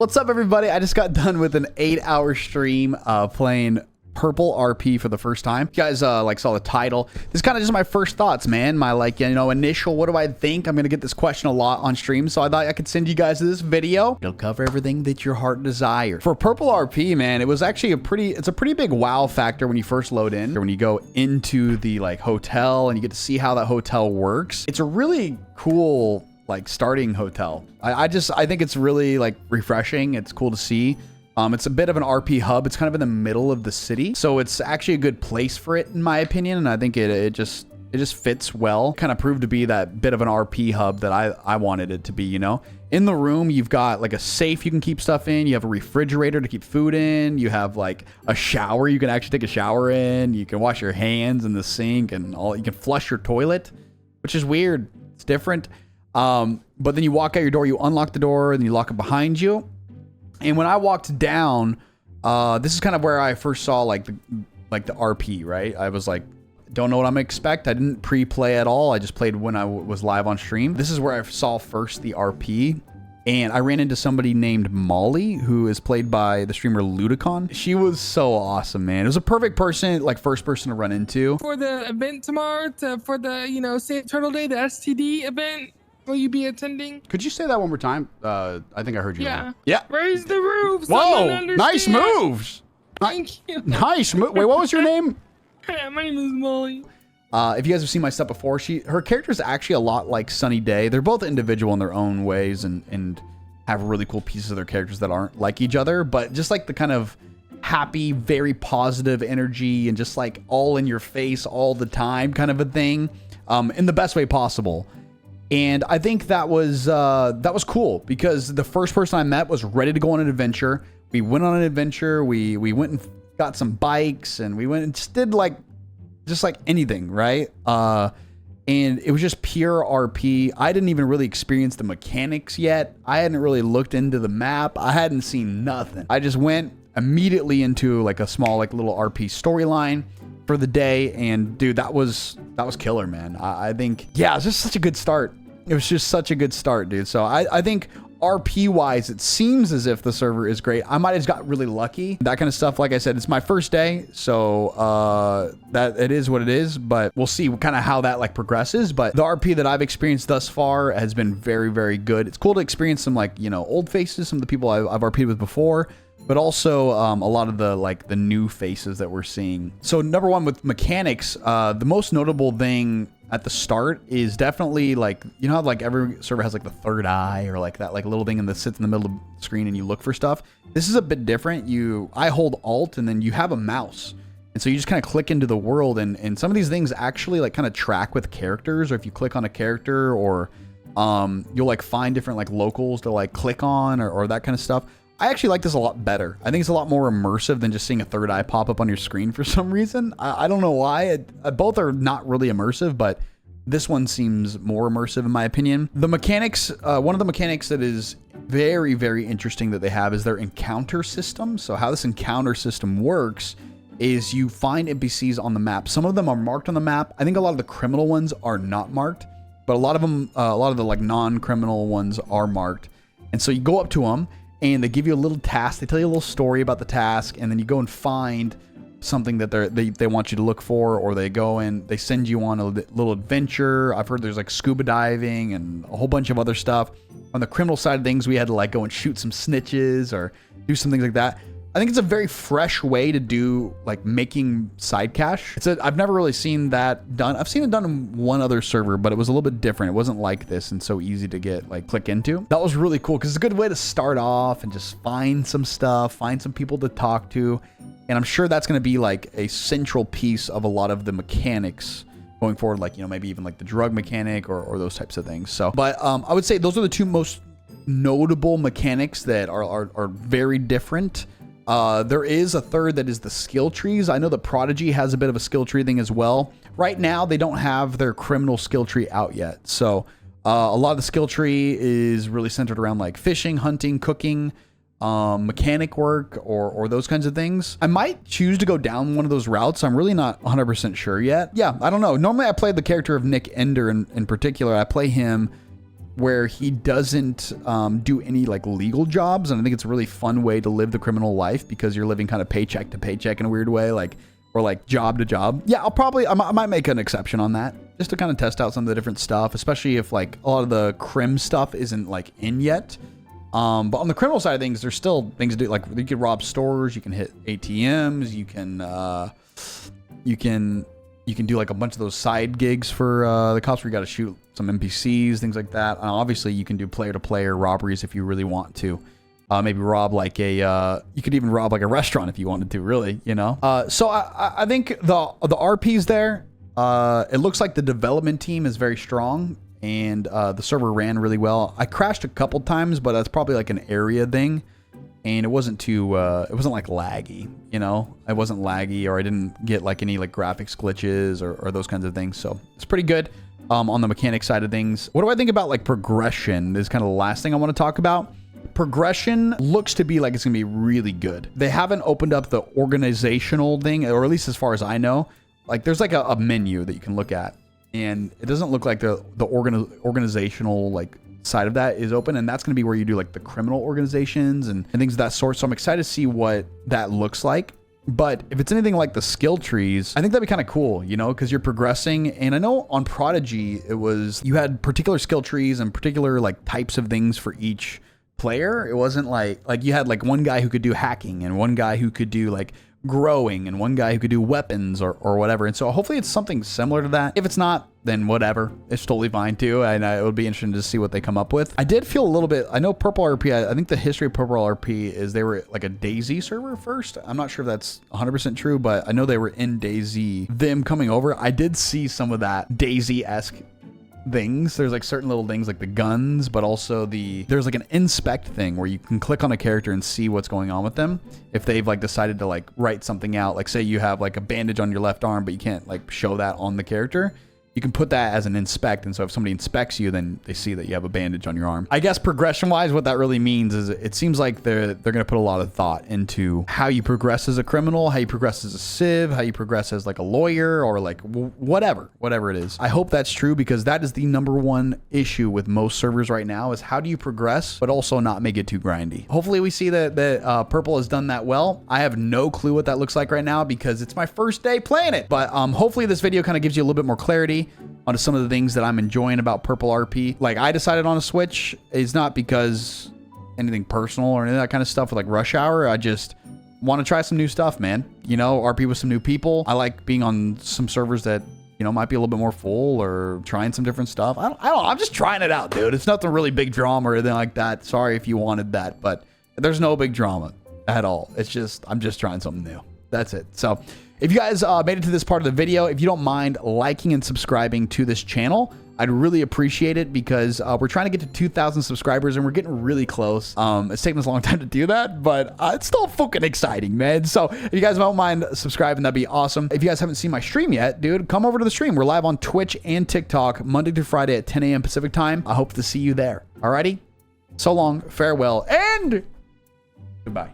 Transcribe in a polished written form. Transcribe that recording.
What's up, everybody? I just got done with an 8-hour stream playing Purple RP for the first time. You guys saw the title. This is kind of just my first thoughts, man. My initial, what do I think? I'm gonna get this question a lot on stream, so I thought I could send you guys this video. It'll cover everything that your heart desires. For Purple RP, man, it was actually it's a pretty big wow factor when you first load in, or when you go into the hotel and you get to see how that hotel works. It's a really cool starting hotel. I think it's really refreshing. It's cool to see. It's a bit of an RP hub. It's kind of in the middle of the city, so it's actually a good place for it, in my opinion. And I think it just fits well. Kind of proved to be that bit of an RP hub that I wanted it to be. You know, in the room you've got a safe you can keep stuff in. You have a refrigerator to keep food in. You have a shower you can actually take a shower in. You can wash your hands in the sink and all. You can flush your toilet, which is weird. It's different. But then you walk out your door, you unlock the door, and you lock it behind you. And when I walked down, this is kind of where I first saw the RP, right? I was don't know what I'm gonna expect. I didn't pre-play at all. I just played when I was live on stream. This is where I saw first the RP. And I ran into somebody named Molly, who is played by the streamer Ludicon. She was so awesome, man. It was a perfect person, first person to run into. For the event tomorrow, for the, St. Turtle Day, the STD event, will you be attending? Could you say that one more time? I think I heard you. Yeah. Yeah. Raise the roof. Whoa, nice moves. Thank you. Nice move. Wait, what was your name? My name is Molly. If you guys have seen my stuff before, her character is actually a lot like Sunny Day. They're both individual in their own ways and have really cool pieces of their characters that aren't like each other, but just the kind of happy, very positive energy and just all in your face all the time kind of a thing, in the best way possible. And I think that was cool because the first person I met was ready to go on an adventure. We went on an adventure. We went and got some bikes and we went and just did anything, right? And it was just pure RP. I didn't even really experience the mechanics yet. I hadn't really looked into the map. I hadn't seen nothing. I just went immediately into a small little RP storyline for the day, and dude, that was killer, man. I think, yeah, it was just such a good start. It was just such a good start, dude. So I think RP wise, it seems as if the server is great. I might have just got really lucky. That kind of stuff. Like I said, it's my first day, so that it is what it is. But we'll see kind of how that progresses. But the RP that I've experienced thus far has been very, very good. It's cool to experience some old faces, some of the people I've RP'd with before, but also a lot of the new faces that we're seeing. So number one with mechanics, the most notable thing at the start is definitely how every server has the third eye or that little thing that sits in the middle of the screen and you look for stuff. This is a bit different. I hold Alt and then you have a mouse. And so you just kind of click into the world and some of these things actually kind of track with characters, or if you click on a character or you'll find different locals to click on or that kind of stuff. I actually like this a lot better. I think it's a lot more immersive than just seeing a third eye pop up on your screen for some reason. I don't know why. Both are not really immersive, but this one seems more immersive in my opinion. The mechanics, one of the mechanics that is very, very interesting that they have is their encounter system. So how this encounter system works is you find NPCs on the map. Some of them are marked on the map. I think a lot of the criminal ones are not marked, but a lot of them, a lot of the non-criminal ones are marked. And so you go up to them, and they give you a little task. They tell you a little story about the task, and then you go and find something that they want you to look for, or they go and they send you on a little adventure. I've heard there's scuba diving and a whole bunch of other stuff. On the criminal side of things, we had to go and shoot some snitches or do some things like that. I think it's a very fresh way to do making side cash. I've never really seen that done. I've seen it done in one other server, but it was a little bit different. It wasn't like this and so easy to get click into. That was really cool because it's a good way to start off and just find some stuff, find some people to talk to. And I'm sure that's going to be a central piece of a lot of the mechanics going forward, maybe even the drug mechanic or those types of things. So, but I would say those are the two most notable mechanics that are very different. There is a third that is the skill trees. I know that Prodigy has a bit of a skill tree thing as well. Right now, they don't have their criminal skill tree out yet. So a lot of the skill tree is really centered around fishing, hunting, cooking, mechanic work, or those kinds of things. I might choose to go down one of those routes. I'm really not 100% sure yet. Yeah, I don't know. Normally, I play the character of Nick Ender in particular. I play him where he doesn't do any like legal jobs. And I think it's a really fun way to live the criminal life because you're living kind of paycheck to paycheck in a weird way, like, or like job to job. Yeah, I might make an exception on that just to kind of test out some of the different stuff, especially if like a lot of the crim stuff isn't like in yet. But on the criminal side of things, there's still things to do. Like you can rob stores, you can hit ATMs, you can do like a bunch of those side gigs for the cops where you got to shoot some NPCs, things like that. Obviously, you can do player-to-player robberies if you really want to. Maybe rob like you could even rob like a restaurant if you wanted to, really, you know? So I think the RP's there. It looks like the development team is very strong and the server ran really well. I crashed a couple times, but that's probably like an area thing. And it wasn't too, it wasn't like laggy, you know? It wasn't laggy, or I didn't get like any like graphics glitches or those kinds of things. So it's pretty good on the mechanic side of things. What do I think about like progression is kind of the last thing I want to talk about. Progression looks to be like it's going to be really good. They haven't opened up the organizational thing, or at least as far as I know. Like there's like a menu that you can look at, and it doesn't look like the organizational like side of that is open, and that's going to be where you do like the criminal organizations and things of that sort. So I'm excited to see what that looks like. But if it's anything like the skill trees, I think that'd be kind of cool, you know, because you're progressing. And I know on Prodigy, it was, you had particular skill trees and particular like types of things for each player. It wasn't like you had like one guy who could do hacking and one guy who could do like growing and one guy who could do weapons or whatever. And so hopefully it's something similar to that. If it's not, then whatever, it's totally fine too. And it would be interesting to see what they come up with. I did feel a little bit, I know Purple RP, I think the history of Purple RP is they were like a DayZ server first. I'm not sure if that's 100% true, but I know they were in DayZ. Them coming over, I did see some of that DayZ-esque things. There's like certain little things like the guns, but also there's like an inspect thing where you can click on a character and see what's going on with them. If they've like decided to like write something out, like say you have like a bandage on your left arm, but you can't like show that on the character. You can put that as an inspect, and so if somebody inspects you, then they see that you have a bandage on your arm. I guess progression-wise, what that really means is it seems like they're going to put a lot of thought into how you progress as a criminal, how you progress as a civ, how you progress as like a lawyer, or like whatever it is. I hope that's true, because that is the #1 issue with most servers right now, is how do you progress, but also not make it too grindy. Hopefully we see that Purple has done that well. I have no clue what that looks like right now because it's my first day playing it, but hopefully this video kind of gives you a little bit more clarity onto some of the things that I'm enjoying about Purple RP. Like I decided on a Switch is not because anything personal or any of that kind of stuff with like Rush Hour. I just want to try some new stuff, man. You know, RP with some new people. I like being on some servers that, you know, might be a little bit more full, or trying some different stuff. I don't know. I'm just trying it out, dude. It's nothing really big drama or anything like that. Sorry if you wanted that, but there's no big drama at all. It's just, I'm just trying something new. That's it. So if you guys made it to this part of the video, if you don't mind liking and subscribing to this channel, I'd really appreciate it, because we're trying to get to 2,000 subscribers and we're getting really close. It's taken us a long time to do that, but it's still fucking exciting, man. So if you guys don't mind subscribing, that'd be awesome. If you guys haven't seen my stream yet, dude, come over to the stream. We're live on Twitch and TikTok Monday through Friday at 10 a.m. Pacific time. I hope to see you there. Alrighty? So long, farewell, and goodbye.